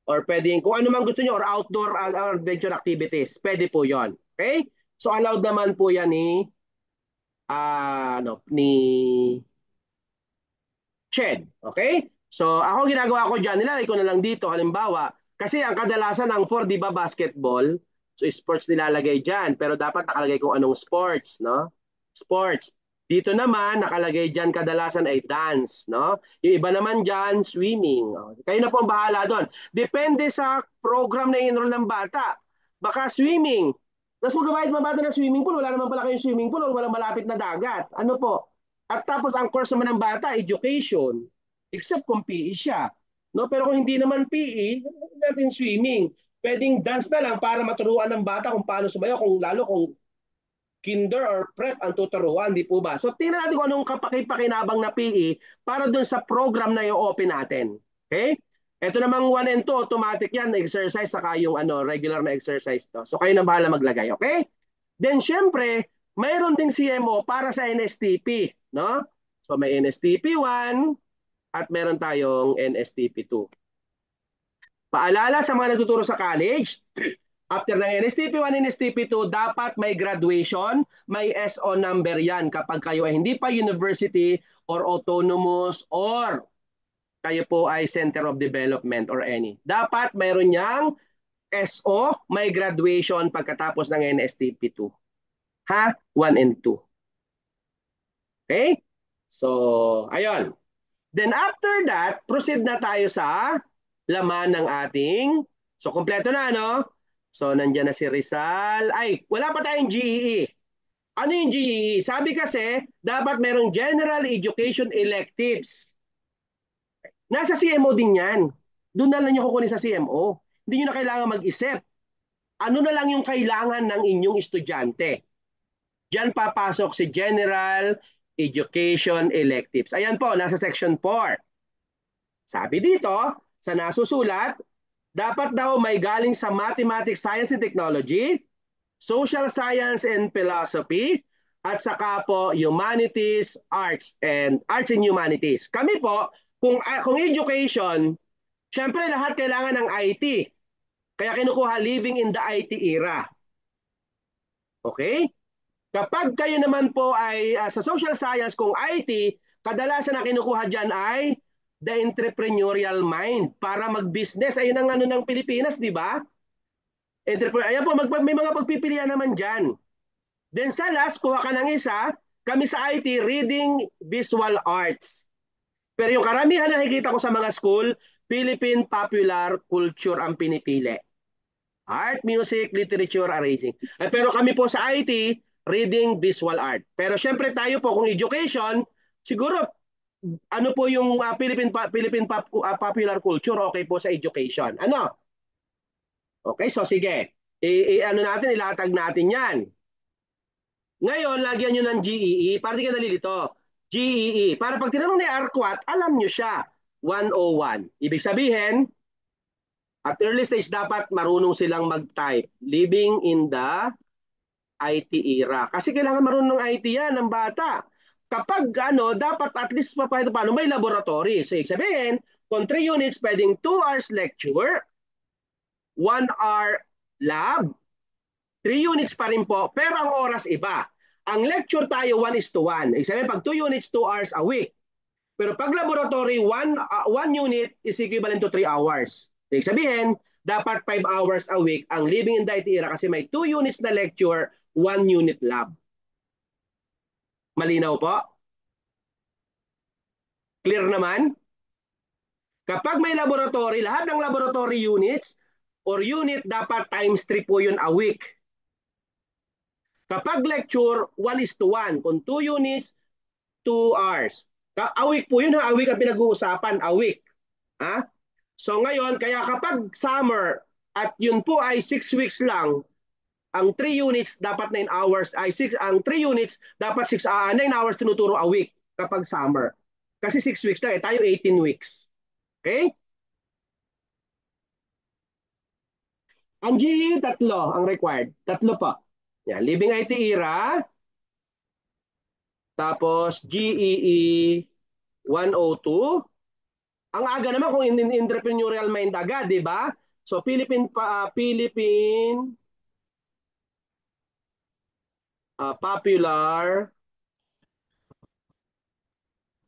Or pwedeng kung ano man gusto nyo or outdoor adventure activities, pwede po yon. Okay? So allowed naman po yan ni ni Ched. Okay? So ako ginagawa ko diyan, nilalagay ko na lang dito halimbawa kasi ang kadalasan ng 4 di ba basketball, so sports nilalagay diyan pero dapat nakalagay kung anong sports, no? Sports. Dito naman nakalagay diyan kadalasan ay dance, no? Yung iba naman diyan swimming. Kayo na po ang bahala doon. Depende sa program na enroll ng bata. Baka swimming. Tapos magbabayad pa bata ng swimming pool, wala naman pala kayong swimming pool o walang malapit na dagat. Ano po? At tapos ang course naman ng bata, education. Except kung PE siya. No? Pero kung hindi naman PE, natin swimming. Pwedeng dance na lang para maturuan ng bata kung paano sumayaw, kung lalo kung kinder or prep ang tuturuan, di po ba? So tingnan natin kung anong kapakipakinabang na PE para dun sa program na i-open natin. Okay? Ito namang 1 and 2, automatic yan, exercise, saka yung ano, regular na exercise to. So kayo na bahala maglagay, okay? Then syempre, mayroon ding CMO para sa NSTP, no? So may NSTP 1 at meron tayong NSTP 2. Paalala sa mga nagtuturo sa college, after ng NSTP 1, NSTP 2, dapat may graduation, may SO number yan kapag kayo ay hindi pa university or autonomous or kayo po ay Center of Development or any. Dapat mayroon niyang SO, may graduation pagkatapos ng NSTP 2. Ha? 1 and 2. Okay? So, ayun. Then after that, proceed na tayo sa laman ng ating, kompleto na, no? So, nandiyan na si Rizal. Ay, wala pa tayong GEE. Ano yung GEE? Sabi kasi, dapat merong general education electives. Nasa CMO din yan. Doon na lang nyo kukunin sa CMO. Hindi nyo na kailangan mag-isip. Ano na lang yung kailangan ng inyong estudyante? Diyan papasok si General Education Electives. Ayan po, nasa section 4. Sabi dito, sa nasusulat, dapat daw may galing sa Mathematics, Science and Technology, Social Science and Philosophy, at saka po Humanities, Arts and Humanities. Kami po, kung education, syempre lahat kailangan ng IT. Kaya kinukuha living in the IT era. Okay? Kapag kayo naman po ay sa social science, kung IT, kadalasan na kinukuha dyan ay the entrepreneurial mind para mag-business. Ayun ang ano ng Pilipinas, di ba? Ayan po, may mga pagpipilian naman dyan. Then sa last, kuha ka ng isa, kami sa IT, Reading Visual Arts. Pero yung karamihan na nakikita ko sa mga school, Philippine Popular Culture ang pinipili. Art, music, literature, arranging. Pero kami po sa IT, reading, visual art. Pero syempre tayo po kung education, siguro ano po yung Popular Culture, okay po sa education. Ano? Okay, so sige. Ano natin, ilatag natin yan. Ngayon, lagyan nyo ng GEE para di ka nalilito. GEE. Para pag tinanong ni Arquat, alam nyo siya. 101. Ibig sabihin, at early stage dapat marunong silang mag-type. Living in the IT era. Kasi kailangan marunong ng IT yan ng bata. Kapag ano, dapat at least paano may laboratory. So, ibig sabihin, kung 3 units, pwedeng 2 hours lecture, 1 hour lab, 3 units pa rin po, pero ang oras iba. Ang lecture tayo, 1:1. Ibig sabihin, pag 2 units, 2 hours a week. Pero pag laboratory, 1 unit is equivalent to 3 hours. Ibig sabihin, dapat 5 hours a week ang living in the IT era kasi may 2 units na lecture, 1 unit lab. Malinaw po? Clear naman? Kapag may laboratory, lahat ng laboratory units or unit dapat times 3 po yun a week. Kapag lecture, 1:1. Kung 2 units, 2 hours. A week po yun ha, a week ang pinag-uusapan, a week. Ha? So ngayon, kaya kapag summer at yun po ay 6 weeks lang, ang 3 units dapat 9 hours, ang 3 units dapat 9 hours tinuturo a week kapag summer. Kasi 6 weeks lang, tayo 18 weeks. Okay? Ang GE, tatlo ang required. Tatlo pa. Yan, Living IT era, tapos GEE 102. Ang aga naman kung entrepreneurial mind agad, di ba? So Philippine Popular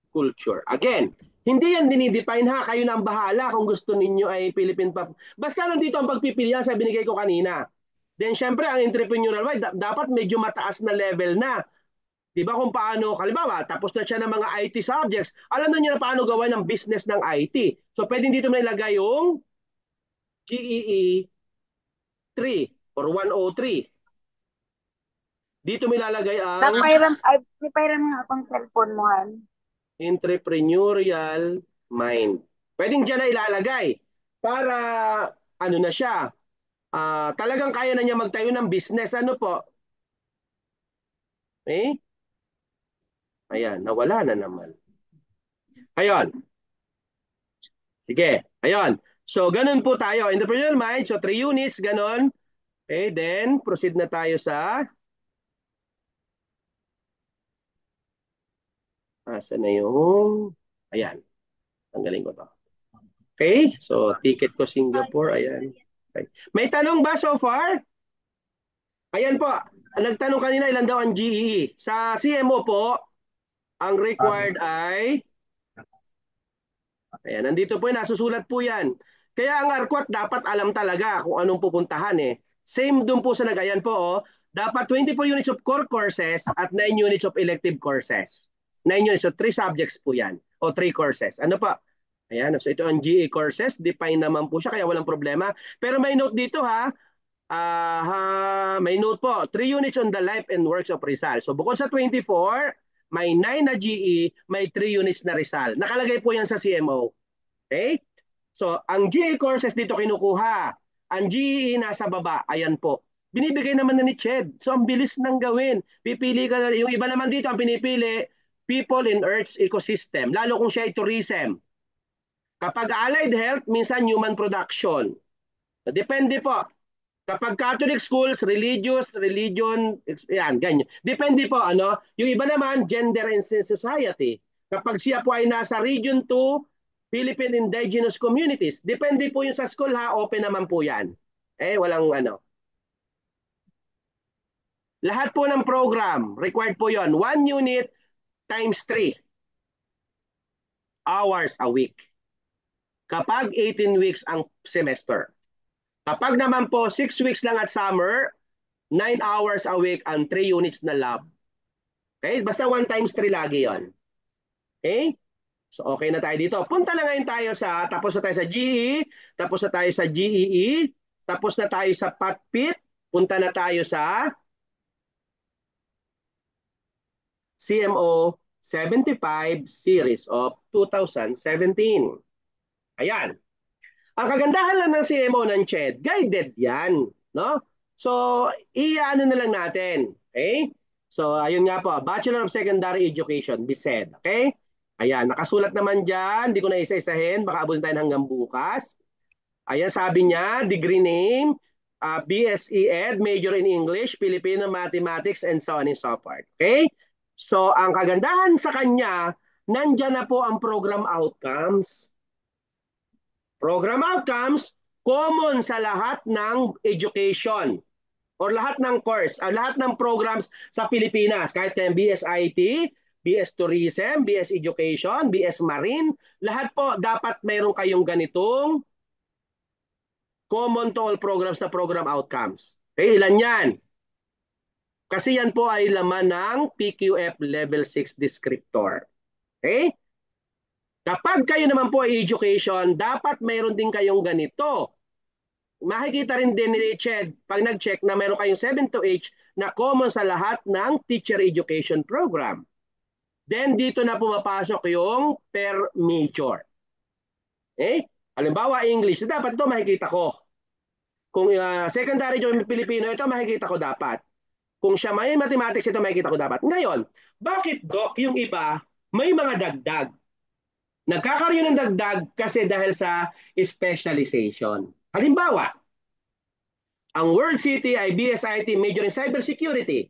Culture. Again, hindi yan dinidefine ha. Kayo na ang bahala kung gusto ninyo ay Philippine Pop. Basta nandito ang pagpipilian sa binigay ko kanina. Then syempre ang entrepreneurial mind dapat medyo mataas na level na. 'Di ba kung paano, halimbawa, tapos na siya ng mga IT subjects, alam na niya na paano gawin ng business ng IT. So pwedeng dito na ilagay yung GEE 3 or 103. Dito may lalagay ang Napairam nga akong cellphone mo, Han. entrepreneurial mind. Pwedeng dyan na ilalagay para ano na siya, talagang kaya na niya magtayo ng business. Ano po? Eh? Ayan, nawala na naman. Ayun. Sige. Ayun. So, ganun po tayo. Entrepreneurial mind. So, 3 units, ganun. Okay, then proceed na tayo sa asa na yung ayan. Tanggalin ko to. Okay? So, ticket ko Singapore. Ayan. Okay. May tanong ba so far? Ayan po. Nagtanong kanina ilan daw ang GEE. Sa CMO po, ang required ay ayan, nandito po yan, nasusulat po yan. Kaya ang ARQUAT dapat alam talaga kung anong pupuntahan eh. Same dun po sa nagayan po, oh, dapat 24 units of core courses at 9 units of elective courses. 9 units, so 3 subjects po yan, o 3 courses. Ano pa? Ayan, so ito ang GE courses, define naman po siya, kaya walang problema. Pero may note dito ha, May note po, 3 units on the life and works of Rizal. So bukod sa 24, may 9 na GE, may 3 units na Rizal. Nakalagay po yan sa CMO. Okay? So, ang GE courses dito kinukuha. Ang GE nasa baba. Ayan po. Binibigay naman na ni Ched. So, ang bilis nang gawin. Pipili ka, yung iba naman dito, ang pinipili, people in Earth's ecosystem. Lalo kung siya ay tourism. Kapag allied health, minsan human production. Depende po. Kapag Catholic schools, religion, yan, ganyan. Depende po, ano. Yung iba naman, gender and society. Kapag siya po ay nasa Region 2, Philippine Indigenous Communities, depende po yung sa school ha, open naman po yan. Walang ano. Lahat po ng program, required po yon 1 unit times 3 hours a week. Kapag 18 weeks ang semester. Kapag naman po 6 weeks lang at summer, 9 hours a week ang 3 units na lab. Okay? Basta 1 times 3 lagi yon. Okay? So okay na tayo dito. Punta na ngayon tayo sa, tapos na tayo sa GE, tapos na tayo sa GEE, tapos na tayo sa PATPIT, punta na tayo sa CMO 75 series of 2017. Ayan. Ang kagandahan lang ng CMO ng CHED, guided yan. No? So, i-ano na lang natin. Okay? So, ayun nga po, Bachelor of Secondary Education, BSED. Okay? Ayan, nakasulat naman dyan. Hindi ko na isa-isahin. Baka abutin tayo hanggang bukas. Ayan, sabi niya, degree name, BSE Ed, major in English, Filipino Mathematics, and so on and so forth. Okay? So, ang kagandahan sa kanya, nandyan na po ang program outcomes. Program outcomes, common sa lahat ng education or lahat ng course, lahat ng programs sa Pilipinas, kahit yung BS IT, BS Tourism, BS Education, BS Marine, lahat po dapat mayroon kayong ganitong common to all programs na program outcomes. Okay, ilan yan? Kasi yan po ay laman ng PQF Level 6 descriptor. Okay? Kapag kayo naman po ay education, dapat mayroon din kayong ganito. Makikita rin din ni Ched pag nag-check na mayroon kayong 7 to 8 na common sa lahat ng teacher education program. Then dito na pumapasok yung per major. Halimbawa English, dapat ito makikita ko. Kung secondary yung Pilipino, ito makikita ko dapat. Kung siya may mathematics, ito makikita ko dapat. Ngayon, bakit Doc yung iba may mga dagdag? Nagkakaroon ng dagdag kasi dahil sa specialization. Halimbawa, ang World City ay BSIT major in cybersecurity.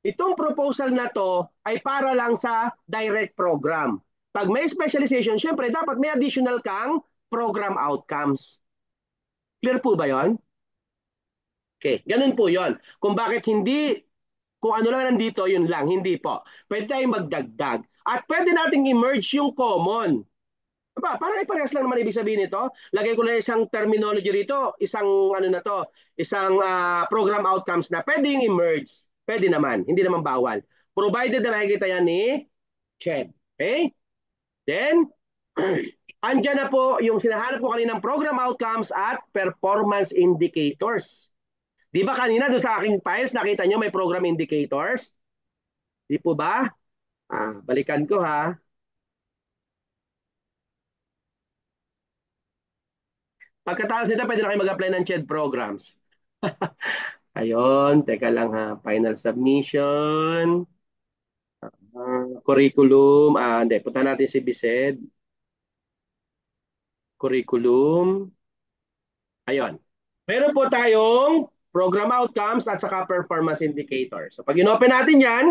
Itong proposal na to ay para lang sa direct program. Pag may specialization, syempre dapat may additional kang program outcomes. Clear po ba yon? Okay, ganun po yon. Kung bakit hindi, kung ano lang nandito, yun lang, hindi po. Pwede tayong magdagdag. At pwede nating i-merge yung common. Aba, parang iparehas lang naman ibig sabihin nito. Lagay ko na isang terminology rito, isang ano na to, isang program outcomes na pwede yung i-merge. Pwede naman, hindi naman bawal. Provided na makikita yan ni Ched. Okay? Then, andyan na po yung sinahanap ko kaninang program outcomes at performance indicators. Di ba kanina doon sa aking files, nakita nyo may program indicators? Di po ba? Balikan ko ha. Pagkatapos nito, pwede na kayo mag-apply ng CHED programs. Ayun, teka lang ha. Final submission. Curriculum. Hindi. Punta natin si BSED. Curriculum. Ayun. Meron po tayong program outcomes at saka performance indicators. So pag inopen natin yan,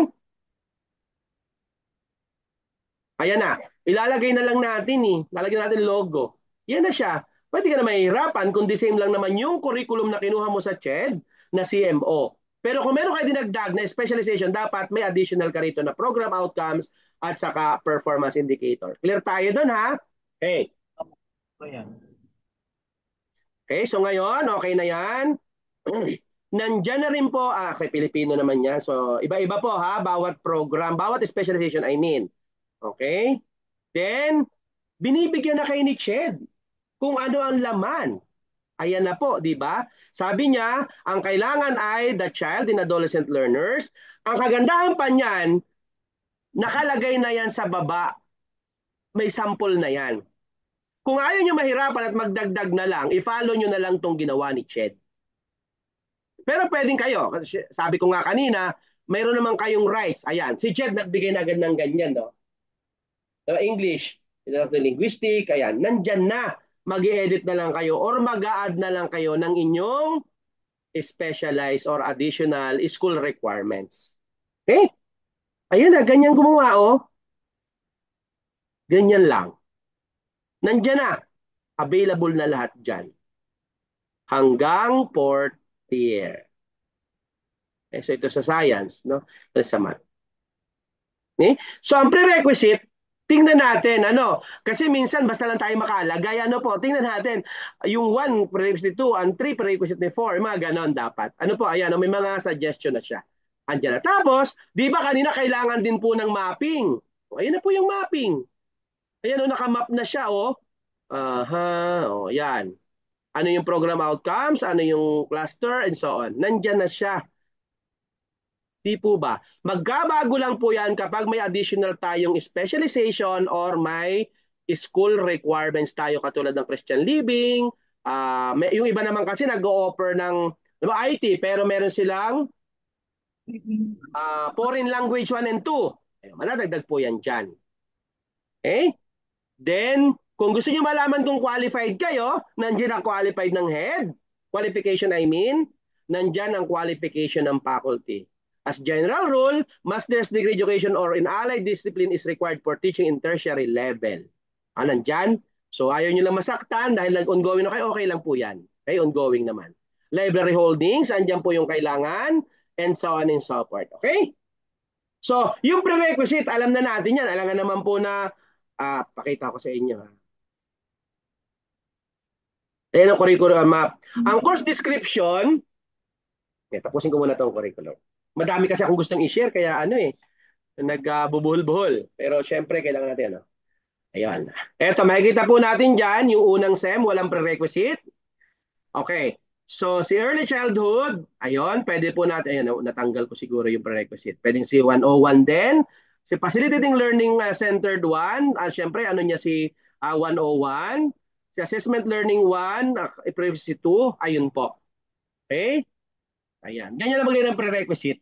ayan na. Ilalagay na lang natin Lalagyan natin logo. Yan na siya. Pwede ka na mahihirapan kung the same lang naman yung curriculum na kinuha mo sa CHED na CMO. Pero kung meron kayo dinagdag na specialization, dapat may additional ka rito na program outcomes at saka performance indicator. Clear tayo doon ha? Okay. Okay, so ngayon, okay na yan. Nandyan na rin po, kay Pilipino naman yan. So, iba-iba po ha, bawat program, bawat specialization, I mean. Okay? Then, binibigyan na kayo ni Ched kung ano ang laman Ayan na po, di ba? Sabi niya, ang kailangan ay the child and adolescent learners. Ang kagandahan pa niyan, nakalagay na yan sa baba, may sample na yan. Kung ayaw nyo mahirapan at magdagdag na lang, i-follow nyo na lang tong ginawa ni Ched. Pero pwedeng kayo, kasi sabi ko nga kanina, mayroon naman kayong rights. Ayan, si Ched nagbigay na agad ng ganyan, no? English, linguistic, ayan, nandyan na. Mag-i-edit na lang kayo or mag-a-add na lang kayo ng inyong specialized or additional school requirements. Okay? Ayan na, ganyan gumawa, oh. Ganyan lang. Nandyan na. Available na lahat dyan. Hanggang 4th year. So ito sa science, no? Sa math. Okay? So ang prerequisite, tingnan natin, ano, kasi minsan basta lang tayo makalagay, ano po, tingnan natin, yung 1, prerequisite 2, and 3, prerequisite 4, mga ganon dapat. Ano po, ayan, may mga suggestion na siya. Andiyan na. Tapos, di ba kanina kailangan din po ng mapping? Ayan na po yung mapping. Ayan, nakamap na siya, oh. Aha, oh, yan. Ano yung program outcomes, ano yung cluster, and so on. Nandyan na siya. Di po ba? Magkabago lang po yan kapag may additional tayong specialization or may school requirements tayo katulad ng Christian Living. Yung iba naman kasi nag-o-offer ng IT pero meron silang foreign language 1 and 2. Manadagdag po yan dyan. Okay? Then, kung gusto niyo malaman kung qualified kayo, nandiyan ang qualified ng head. Qualification I mean, nandiyan ang qualification ng faculty. As general rule, master's degree education or in allied discipline is required for teaching in tertiary level. Nandyan. So ayaw nyo lang masaktan dahil nag-ongoing na kayo, okay lang po yan. Okay, ongoing naman. Library holdings, andyan po yung kailangan, and so on and so forth. Okay? So, yung prerequisite, alam na natin yan. Alam nga naman po na, pakita ko sa inyo. Ayan ang curriculum map. Ang course description, tapusin ko muna itong curriculum. Madami kasi akong gustong i-share, kaya nagbubuhol-buhol. Pero syempre, kailangan natin, Ayan. Eto, makikita po natin dyan, yung unang SEM, walang prerequisite. Okay. So, si early childhood, ayun, pwede po natin, ayun, natanggal ko siguro yung prerequisite. Pwedeng si 101 din. Si Facilitating Learning Centered 1, syempre, ano niya si 101. Si Assessment Learning 1, prerequisite 2, ayun po. Okay? Ayan. Ganyan lang maglagay ng prerequisite.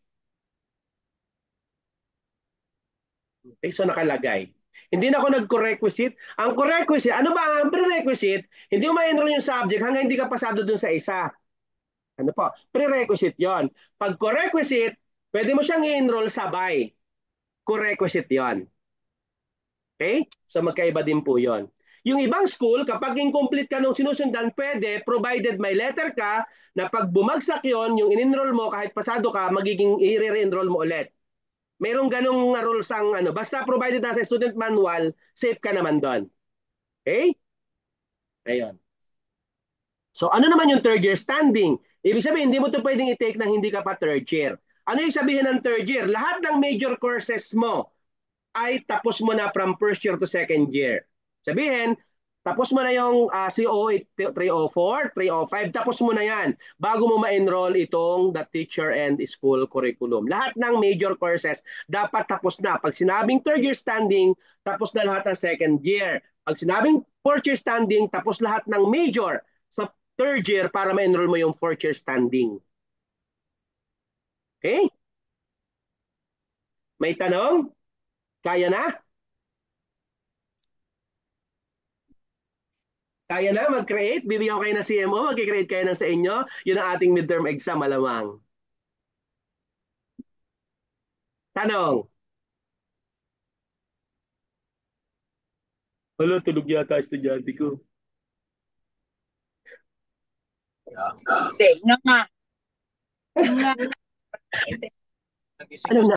Okay, so nakalagay. Hindi na ako nag-requisite. Ang requisite, ano ba ang prerequisite? Hindi mo ma-enroll yung subject hanggang hindi ka pasado dun sa isa. Ano po? Prerequisite yon. Pag requisite, pwede mo siyang i-enroll sabay. Requisite yon. Okay? So magkaiba din po yon. Yung ibang school, kapag incomplete ka nung sinusundan, pwede, provided may letter ka, na pag bumagsak yon, yung in-enroll mo, kahit pasado ka, magiging i-re-enroll mo ulit. Merong ganong rules ang basta provided nasa student manual, safe ka naman doon. Okay? Ayun. So ano naman yung third year standing? Ibig sabihin, hindi mo ito pwedeng i-take nang hindi ka pa third year. Ano yung sabihin ng third year? Lahat ng major courses mo ay tapos mo na from first year to second year. Sabihin, tapos mo na yung CO 304, 305, tapos mo na yan bago mo ma-enroll itong the teacher and school curriculum. Lahat ng major courses dapat tapos na. Pag sinabing third year standing, tapos na lahat ng second year. Pag sinabing fourth year standing, tapos lahat ng major sa third year para ma-enroll mo yung fourth year standing. Okay? May tanong? Kaya na? Kaya na mag-create? Bibigyan ko kayo ng CMO, mag-create kayo ng sa inyo. Yun ang ating midterm exam, malamang. Tanong. Hala, tulog yata estudyante ko. Hindi, nga nga. Nga. Ano na?